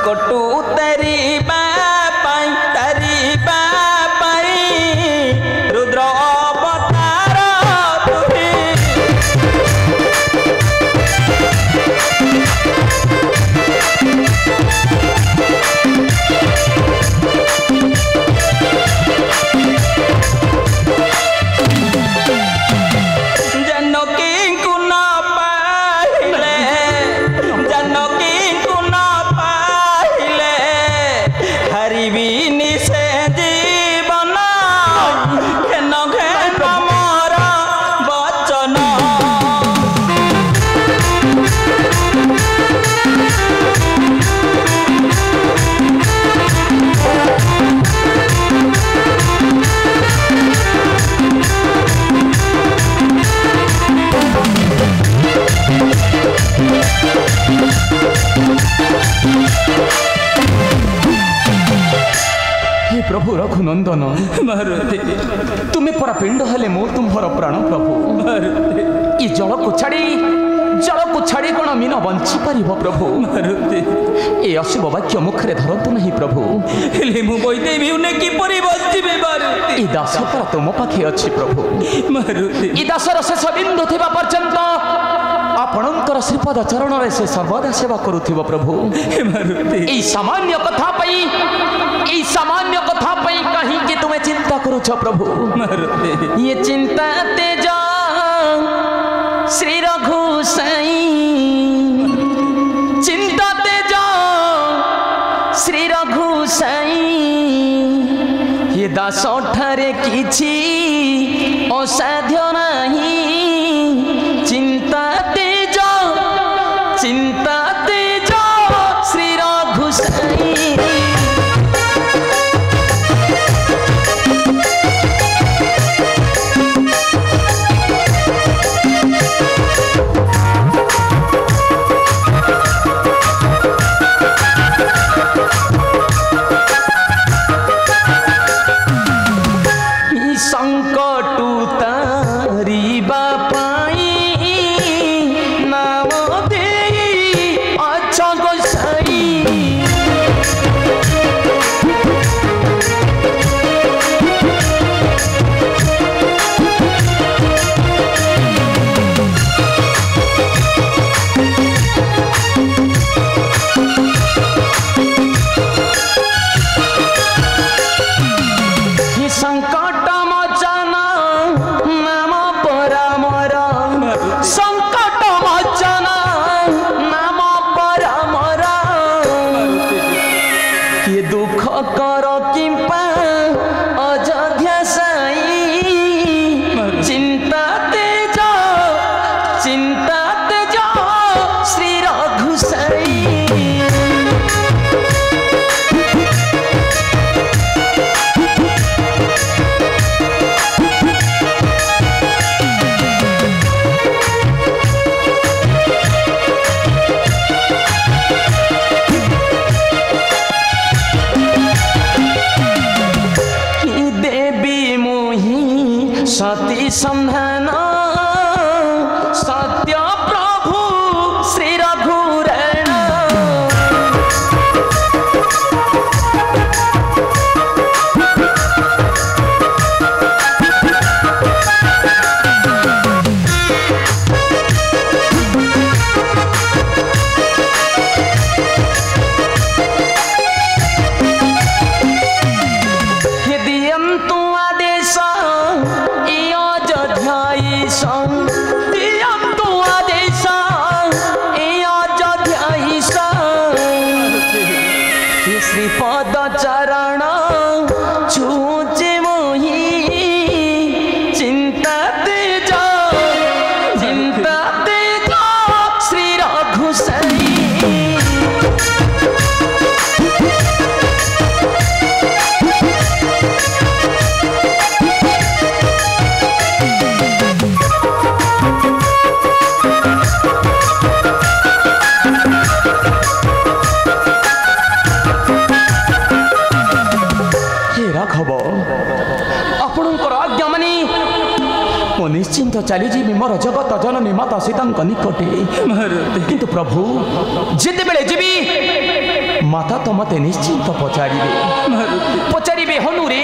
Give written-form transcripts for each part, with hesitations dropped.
संकट उतरिबा रुद्र अवतार तुही प्रभु रघुनंदन मारुति तुम्हें परा पिंड हेले मो तुम्हार प्राण प्रभु मारुति ये जल को छाड़ी कौन मीन बंची पार प्रभु मारुति ये अशुभ वाक्य मुखरे धरतु नहीं प्रभु हेले मु बईदेवी उन्हें किपरि बंचिबे मारुति ये दास पर तुम पाखे अच्छी प्रभु मारुति ये दासर शेष बिंदु थिबा पर्यंत आपणकर श्रीपद चरण रे से सर्वदा सेवा करुथिबो प्रभु मारुति ई सामान्य कथा पई कहीं कि तुम्हें चिंता करूछ प्रभु मारुति ये चिंता तेज श्री रघु साई चिंता तेज श्री रघु साई ये दास ठारे किछि असाध्य नहीं चिंता तेज श्री रघु साई सती संधान सत्य प्रभु श्री रघुरण श्रीपद चरण छूचे मोही चिंता तेज श्री रघु साई निश्चिंत चली जीवी मोर जगत जननी माता सीता निकटे किंतु प्रभु जिते बेले जीवी माता तो मते निश्चिंत पचारे हनुरे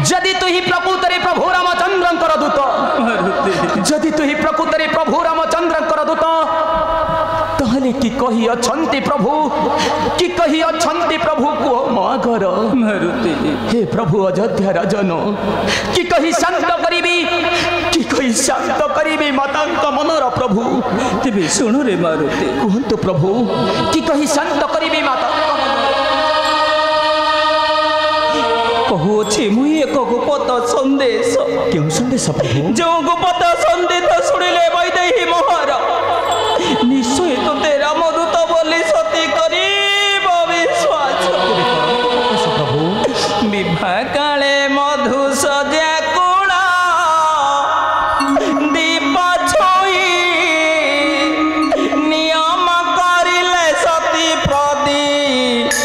जदि तु ही प्रकृतरे प्रभु रामचंद्र दूत जदि तु ही प्रकृतरे प्रभु रामचंद्र दूत ताहले कि कही अच्छन्ति प्रभु कि कही अच्छन्ति प्रभु को मागर हे प्रभु अयोध्या राजन कि कही शांत करिबी कि कही शांत करिबी माता मनर प्रभु तेबे सुनु रे मारुति कहंतु प्रभु कि कही शांत करिबी माता कहूँ मुई एक गुप्त संदेश क्यों संदेश प्रभु जो गुप्त संदेश शुणिले वैदेही महारा निश्चय तो तेरा मधुत बोली सती करी विश्वास प्रभु विवाह काले मधु सजा कुणा दीप छुई नियम करिले सती प्रदीप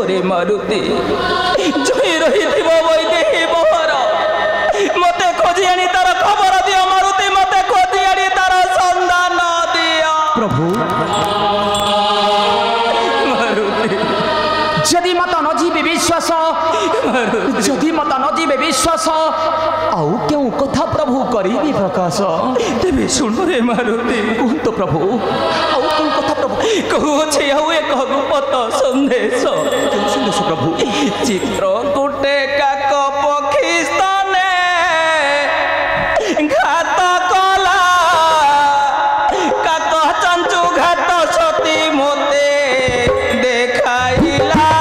रे मारुति जई रही वैदेही महारा मते खोजी आनी तार खबर दियो मारुति मते खोजी आनी तार संधान दियो प्रभु मारुति जदि मत न जीवे विश्वास जदि मत न जीवे विश्वास आउ क्यों कथा प्रभु करी प्रकाश तेबे सुनो रे मारुति कहंतु प्रभु आउ क्यों कथा प्रभु कहूँ आउ एक गुप्त संदेश संदेश प्रभु चित्र गुटे काक पक्षी स्तने घात कला काक चंचु घात सती मोते देखाइला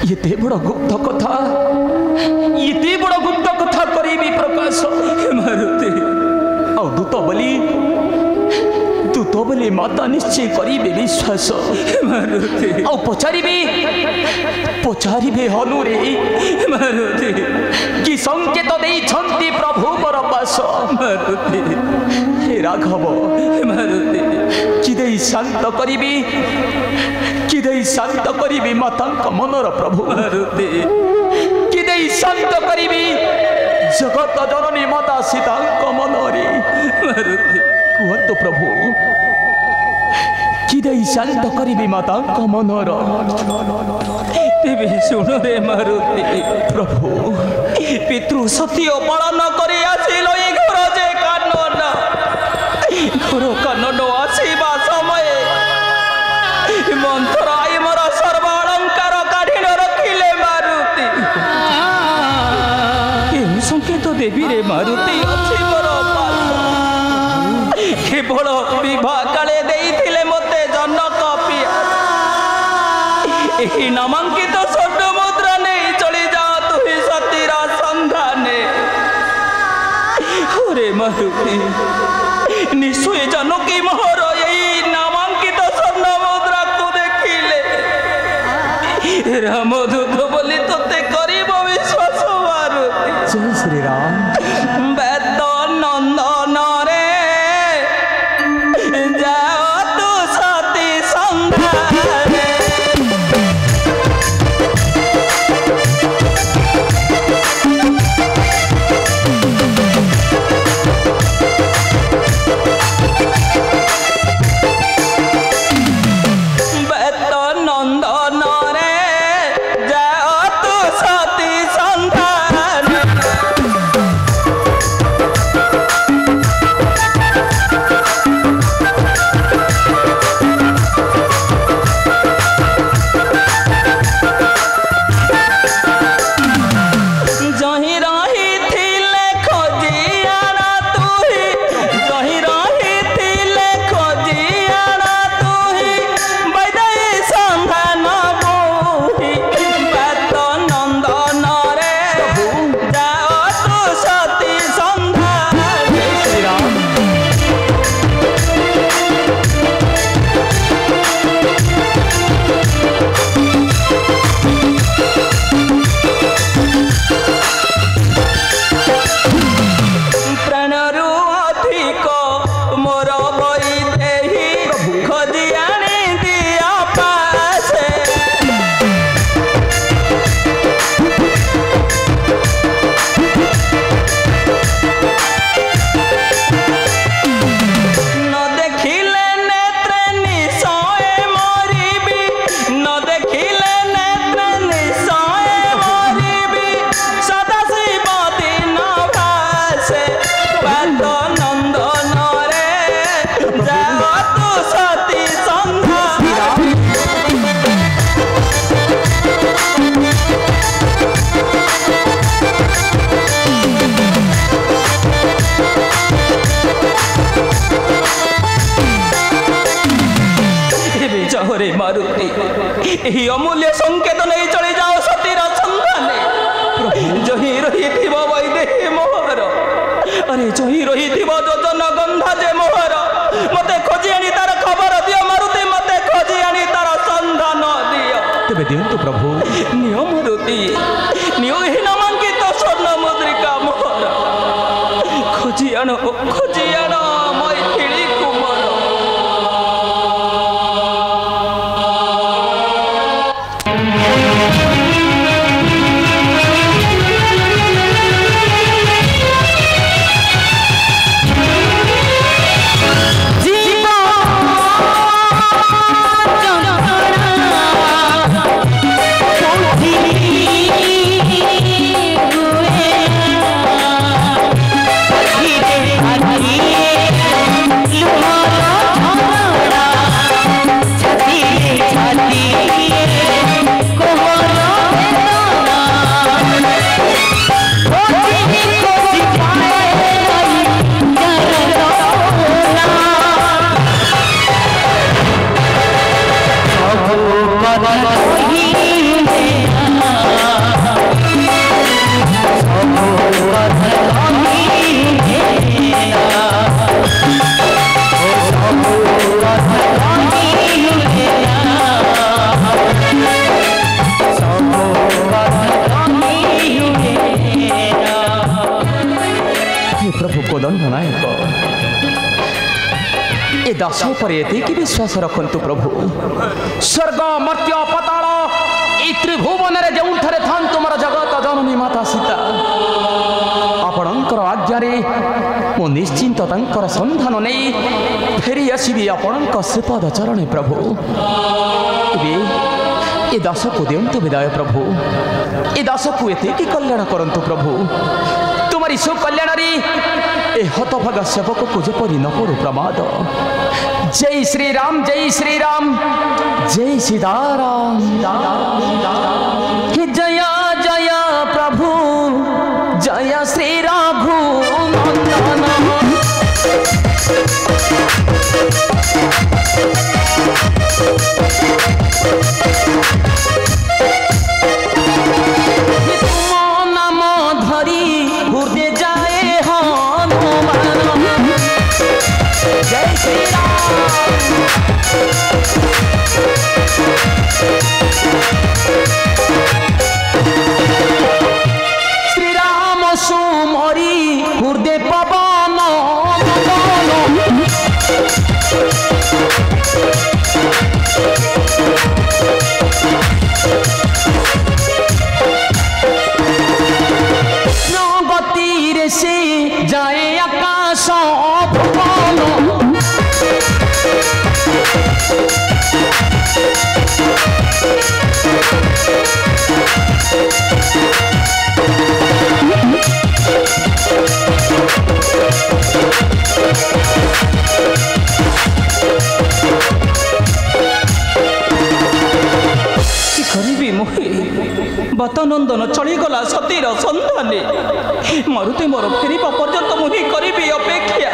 ये बड़ गुप्त कथा ये बड़ गुप्त कथा करी प्रकाश मारुति दूत बोली माता निश्चय करी विश्वास मारुति पचारे हनुरे मारुति कि संकेत देइछन्ति प्रभु परपास मारुति हे राघव मारुति कि किदे शांत करी माता मनर प्रभु किदे शांत करी जगत जननी माता सीता मनरी कहतु प्रभु किदे शांत करी माता मनर तेबे सुन रे मारुति प्रभु पितृ सत्य पालन करी आसिल ए घर जे कानन घर कानन आसीबा समय मंत्र आई मोर सर्व अलंकार काढ़ी रखिले मारुति केउ संकेत देवी रे मारुति अछि मोर केवल विवाह काले देइथिले मते जनक पिया एही नामांकित स्वर्ण मुद्रा नहीं चली जा तुही सतीरा संधाने अरे मारुति निश्चय जानकी मोहर यही नामांकित स्वर्ण मुद्रा को देखिले रामदूत बोली तोते करिब विश्वास मारुति जय श्री राम वेद नंदन रे जाओ तू सती संधाने मारुति यही अमूल्य संकेत नहीं चली जाओ सतीर संधाने जही रही वैदेही मोहर अरे जही रही योजन गंधा जे मोहर मते खोजी आनी तार खबर दियो मारुति मते खोजी आनी तार संधान दियो तेबे दियंतु प्रभु नियो मारुति नियो ही नामांकित स्वर्ण मुद्रिका मोहर खोजी आनो मैथिली कुमार धीरे दास पर एतिकी विश्वास रखंतु प्रभु स्वर्ग मर्त्य पताल ए त्रिभुवन रे जोंठरे थान तुमर जगत जननी माता सीता आपणकर आज्ञारे मो निश्चिंत तंकर संधान नहीं फेरी आसबि आपणक श्रीपद चरणे प्रभु ए दास को दियंतु विदाय प्रभु ए दास को एतिकी कल्याण करंतु प्रभु तुम्हारी सुकल्याण रे ए हतभागा सेवक को जेपरि न पड़ू प्रमाद जय श्री राम जय श्री राम जय सीताराम जय जय प्रभु जय श्री रघुनंदन जय श्री राम श्री राम सुमरी हृदय पवन प्रगति से जाए आकाश भुवन बतनंदन चलीगला सतीर सन्धाने मारुति मोर फेरिबा पर्यंत मुहि करी अपेक्षा